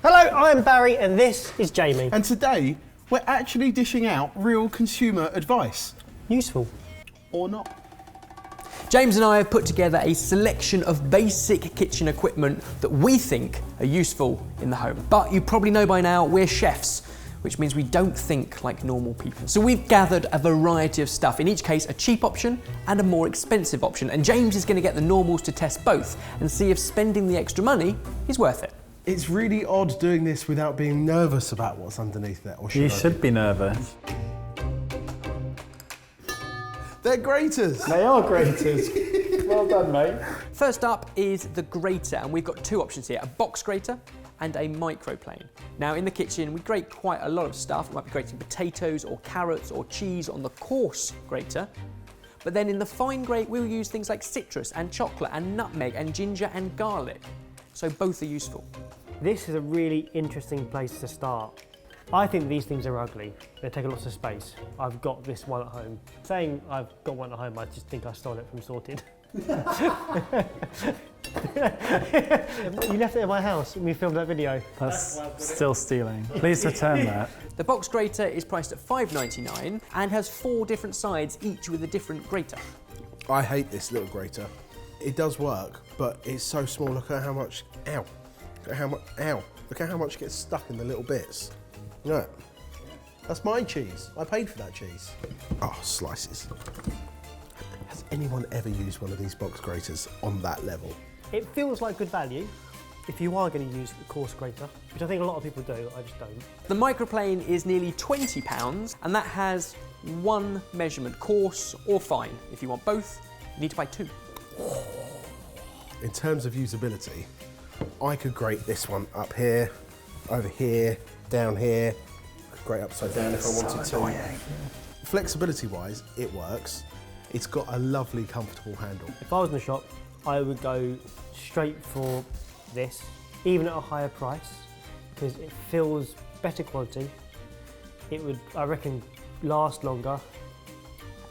Hello, I'm Barry and this is Jamie. And today, we're actually dishing out real consumer advice. Useful. Or not. James and I have put together a selection of basic kitchen equipment that we think are useful in the home. But you probably know by now, we're chefs, which means we don't think like normal people. So we've gathered a variety of stuff, in each case a cheap option and a more expensive option. And James is going to get the normals to test both and see if spending the extra money is worth it. It's really odd doing this without being nervous about what's underneath there. Or You should be nervous. They're graters. They are graters. Well done, mate. First up is the grater, and we've got two options here, a box grater and a microplane. Now in the kitchen, we grate quite a lot of stuff. We might be grating potatoes or carrots or cheese on the coarse grater. But then in the fine grate, we'll use things like citrus and chocolate and nutmeg and ginger and garlic. So both are useful. This is a really interesting place to start. I think these things are ugly. They take lots of space. I've got this one at home. Saying I've got one at home, I just think I stole it from Sorted. You left it in my house when we filmed that video. That's still stealing. Please return that. The box grater is priced at $5.99 and has 4 different sides, each with a different grater. I hate this little grater. It does work, but it's so small. Look at how much, ow. Look at how much, ow. Look at how much gets stuck in the little bits. No, that's my cheese. I paid for that cheese. Oh, slices. Has anyone ever used one of these box graters on that level? It feels like good value if you are going to use a coarse grater, which I think a lot of people do, I just don't. The microplane is nearly £20 and that has one measurement, coarse or fine. If you want both, you need to buy 2. In terms of usability, I could grate this one up here, over here, down here. I could grate upside down if I wanted to. Flexibility-wise, it works. It's got a lovely, comfortable handle. If I was in the shop, I would go straight for this, even at a higher price, because it feels better quality. It would, I reckon, last longer.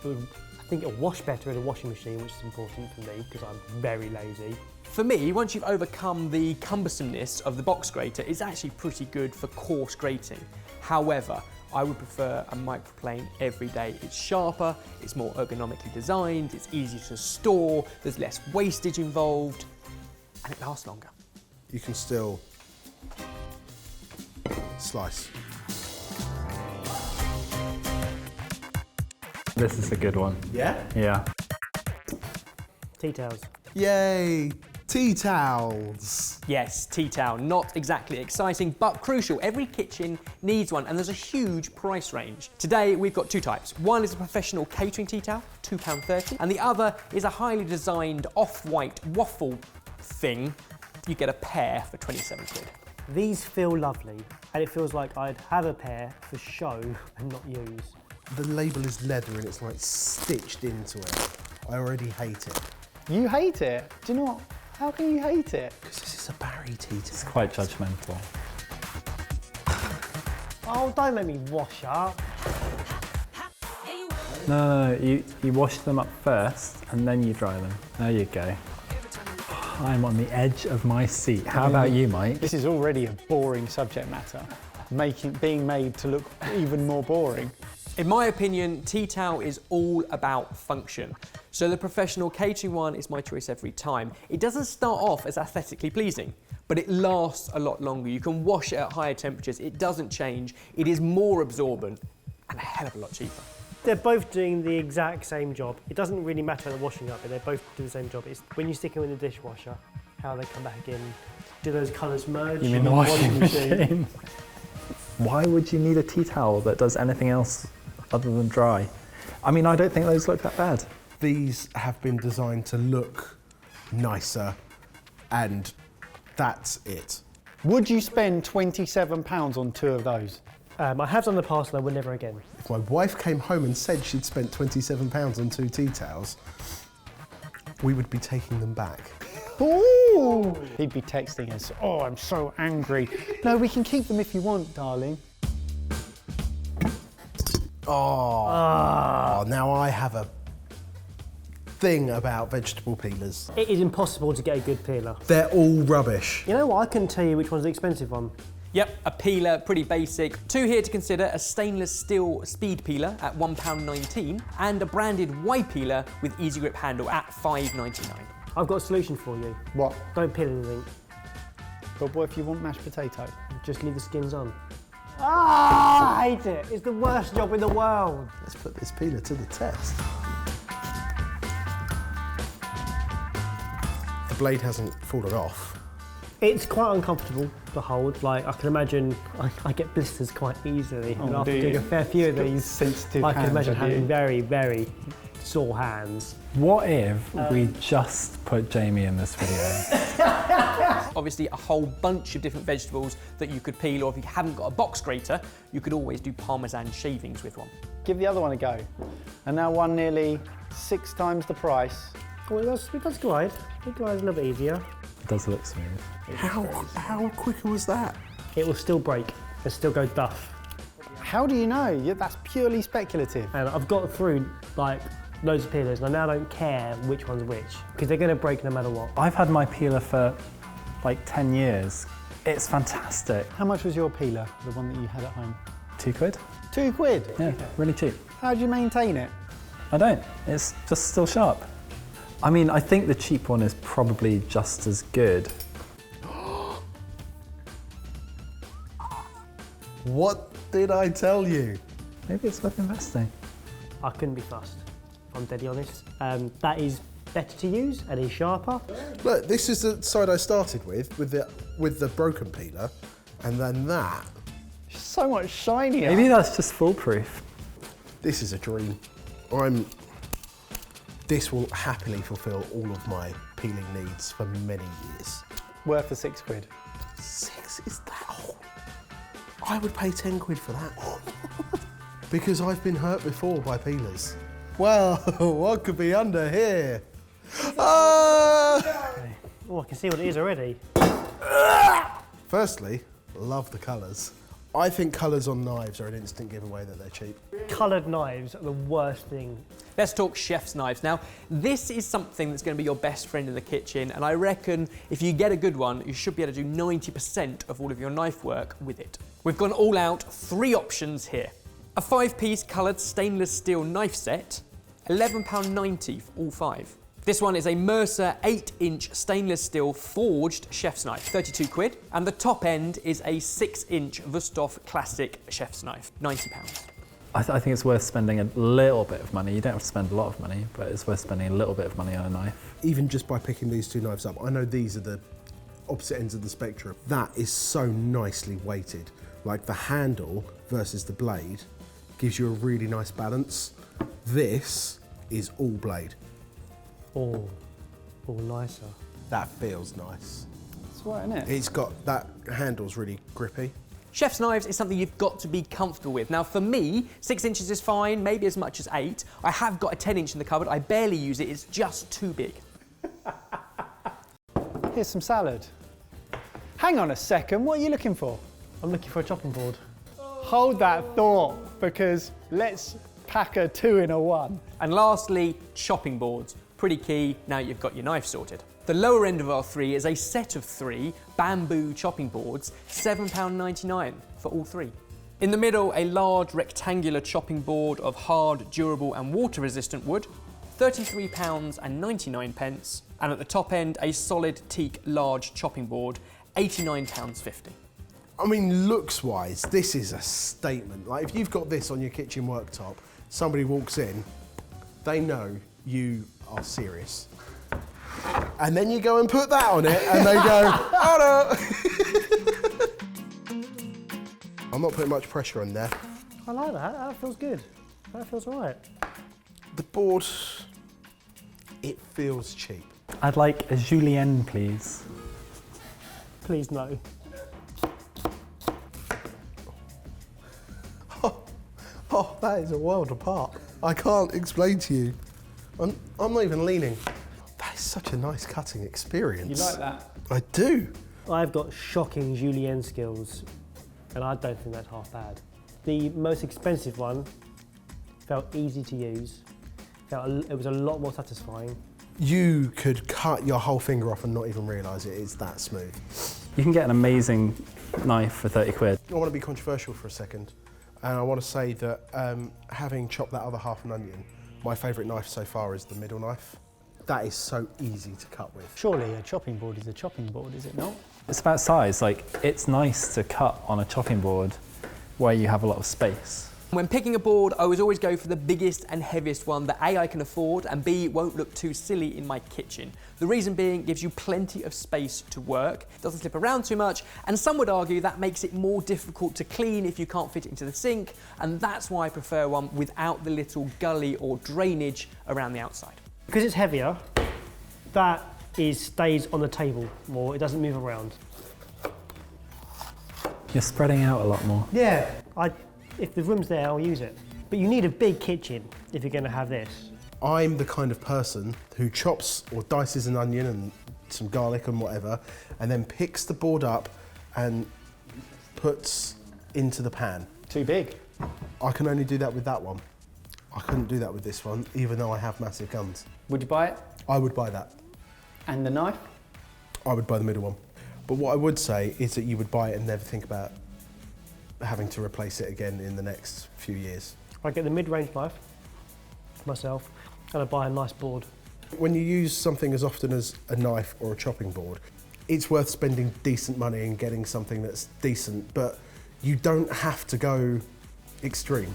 I think it'll wash better in a washing machine, which is important for me because I'm very lazy. For me, once you've overcome the cumbersomeness of the box grater, it's actually pretty good for coarse grating. However, I would prefer a microplane every day. It's sharper, it's more ergonomically designed, it's easier to store, there's less wastage involved, and it lasts longer. You can still slice. This is a good one. Yeah? Yeah. Tea towels. Yay! Tea towels. Yes, tea towel, not exactly exciting, but crucial. Every kitchen needs one, and there's a huge price range. Today, we've got 2 types. One is a professional catering tea towel, £2.30, and the other is a highly designed off-white waffle thing. You get a pair for 27 quid. These feel lovely, and it feels like I'd have a pair for show and not use. The label is leather and it's like stitched into it. I already hate it. You hate it? Do you know what? How can you hate it? Because this is a Barry tea It's towel. quite judgmental. Oh, don't make me wash up. No, you wash them up first and then you dry them. There you go. I'm on the edge of my seat. How about you, Mike? This is already a boring subject matter, being made to look even more boring. In my opinion, tea towel is all about function. So the professional catering one is my choice every time. It doesn't start off as aesthetically pleasing, but it lasts a lot longer. You can wash it at higher temperatures, it doesn't change, it is more absorbent and a hell of a lot cheaper. They're both doing the exact same job. It doesn't really matter the washing up, but they both do the same job. It's when you stick them in the dishwasher, how they come back in. Do those colours merge? You mean the washing machine? Why would you need a tea towel that does anything else other than dry? I mean, I don't think those look that bad. These have been designed to look nicer, and that's it. Would you spend £27 on 2 of those? I have done the past and I will never again. If my wife came home and said she'd spent £27 on 2 tea towels, we would be taking them back. Ooh! He'd be texting us, oh, I'm so angry. No, we can keep them if you want, darling. Oh, now I have a thing about vegetable peelers. It is impossible to get a good peeler. They're all rubbish. You know what? I couldn't tell you which one's the expensive one. Yep, a peeler, pretty basic. Two here to consider, a stainless steel speed peeler at £1.19 and a branded Y peeler with easy grip handle at £5.99. I've got a solution for you. What? Don't peel anything. But what if you want mashed potato? Just leave the skins on. Ah, I hate it. It's the worst job in the world. Let's put this peeler to the test. The blade hasn't fallen off. It's quite uncomfortable to hold. Like, I can imagine I get blisters quite easily. And after doing a fair few of these, sensitive I can hands, imagine have you? having very, very sore hands. What if we just put Jamie in this video? Obviously a whole bunch of different vegetables that you could peel, or if you haven't got a box grater, you could always do Parmesan shavings with one. Give the other one a go. And now one nearly 6 times the price. Well, it does glide. It glides a little bit easier. It does look smooth. How quicker was that? It will still break and still go duff. How do you know? That's purely speculative. And I've got through like loads of peelers and I now don't care which one's which because they're going to break no matter what. I've had my peeler for like 10 years. It's fantastic. How much was your peeler, the one that you had at home? £2? £2? Yeah, really cheap. How do you maintain it? I don't. It's just still sharp. I mean, I think the cheap one is probably just as good. What did I tell you? Maybe it's worth investing. I couldn't be fussed, if I'm deadly honest. That is better to use and is sharper. Look, this is the side I started with the broken peeler, and then that. So much shinier. Maybe that's just foolproof. This is a dream. This will happily fulfill all of my peeling needs for many years. Worth the £6. 6 is that old? I would pay 10 quid for that. Because I've been hurt before by peelers. Well, what could be under here? Ah! Oh, I can see what it is already. Firstly, love the colours. I think colours on knives are an instant giveaway that they're cheap. Coloured knives are the worst thing. Let's talk chef's knives. Now, this is something that's going to be your best friend in the kitchen, and I reckon if you get a good one, you should be able to do 90% of all of your knife work with it. We've gone all out, 3 options here. A 5-piece coloured stainless steel knife set, £11.90 for all 5. This one is a Mercer 8-inch stainless steel forged chef's knife, 32 quid. And the top end is a 6-inch Wusthof Classic chef's knife, £90. I think it's worth spending a little bit of money. You don't have to spend a lot of money, but it's worth spending a little bit of money on a knife. Even just by picking these 2 knives up, I know these are the opposite ends of the spectrum. That is so nicely weighted. Like the handle versus the blade gives you a really nice balance. This is all blade. Oh, nicer. That feels nice. That's right, isn't it? It's got, that handle's really grippy. Chef's knives is something you've got to be comfortable with. Now for me, 6 inches is fine, maybe as much as 8. I have got a 10-inch in the cupboard, I barely use it, it's just too big. Here's some salad. Hang on a second, what are you looking for? I'm looking for a chopping board. Hold that thought, because let's pack a 2 in a 1. And lastly, chopping boards. Pretty key now you've got your knife sorted. The lower end of our 3 is a set of 3 bamboo chopping boards, £7.99 for all 3. In the middle, a large rectangular chopping board of hard, durable and water-resistant wood, £33.99. And at the top end, a solid teak large chopping board, £89.50. I mean, looks-wise, this is a statement. Like, if you've got this on your kitchen worktop, somebody walks in, they know you are serious. And then you go and put that on it, and they go, oh no! I'm not putting much pressure on there. I like that. That feels good. That feels all right. The board, it feels cheap. I'd like a julienne, please. Please no. Oh, that is a world apart. I can't explain to you. I'm not even leaning. That is such a nice cutting experience. You like that? I do. I've got shocking julienne skills, and I don't think that's half bad. The most expensive one felt easy to use. It was a lot more satisfying. You could cut your whole finger off and not even realise it. It's that smooth. You can get an amazing knife for 30 quid. I want to be controversial for a second, and I want to say that having chopped that other half an onion, my favourite knife so far is the middle knife. That is so easy to cut with. Surely a chopping board is a chopping board, is it not? It's about size. Like, it's nice to cut on a chopping board where you have a lot of space. When picking a board, I always go for the biggest and heaviest one that A, I can afford, and B, won't look too silly in my kitchen. The reason being, it gives you plenty of space to work, doesn't slip around too much, and some would argue that makes it more difficult to clean if you can't fit it into the sink, and that's why I prefer one without the little gully or drainage around the outside. Because it's heavier, that stays on the table more, it doesn't move around. You're spreading out a lot more. Yeah, if the room's there, I'll use it. But you need a big kitchen if you're going to have this. I'm the kind of person who chops or dices an onion and some garlic and whatever, and then picks the board up and puts into the pan. Too big. I can only do that with that one. I couldn't do that with this one, even though I have massive guns. Would you buy it? I would buy that. And the knife? I would buy the middle one. But what I would say is that you would buy it and never think about having to replace it again in the next few years. I get the mid-range knife myself, and I buy a nice board. When you use something as often as a knife or a chopping board, it's worth spending decent money and getting something that's decent, but you don't have to go extreme.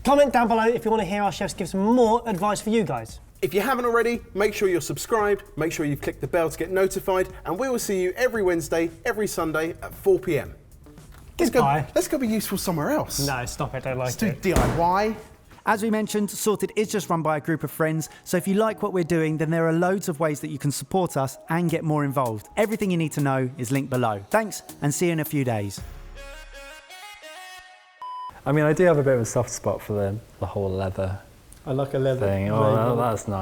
Comment down below if you want to hear our chefs give some more advice for you guys. If you haven't already, make sure you're subscribed, make sure you've clicked the bell to get notified, and we will see you every Wednesday, every Sunday at 4 p.m. Let's go be useful somewhere else. No, stop it, I don't like Let's do DIY. As we mentioned, Sorted is just run by a group of friends, so if you like what we're doing, then there are loads of ways that you can support us and get more involved. Everything you need to know is linked below. Thanks, and see you in a few days. I mean, I do have a bit of a soft spot for the whole leather I like a leather thing. Oh, that's nice.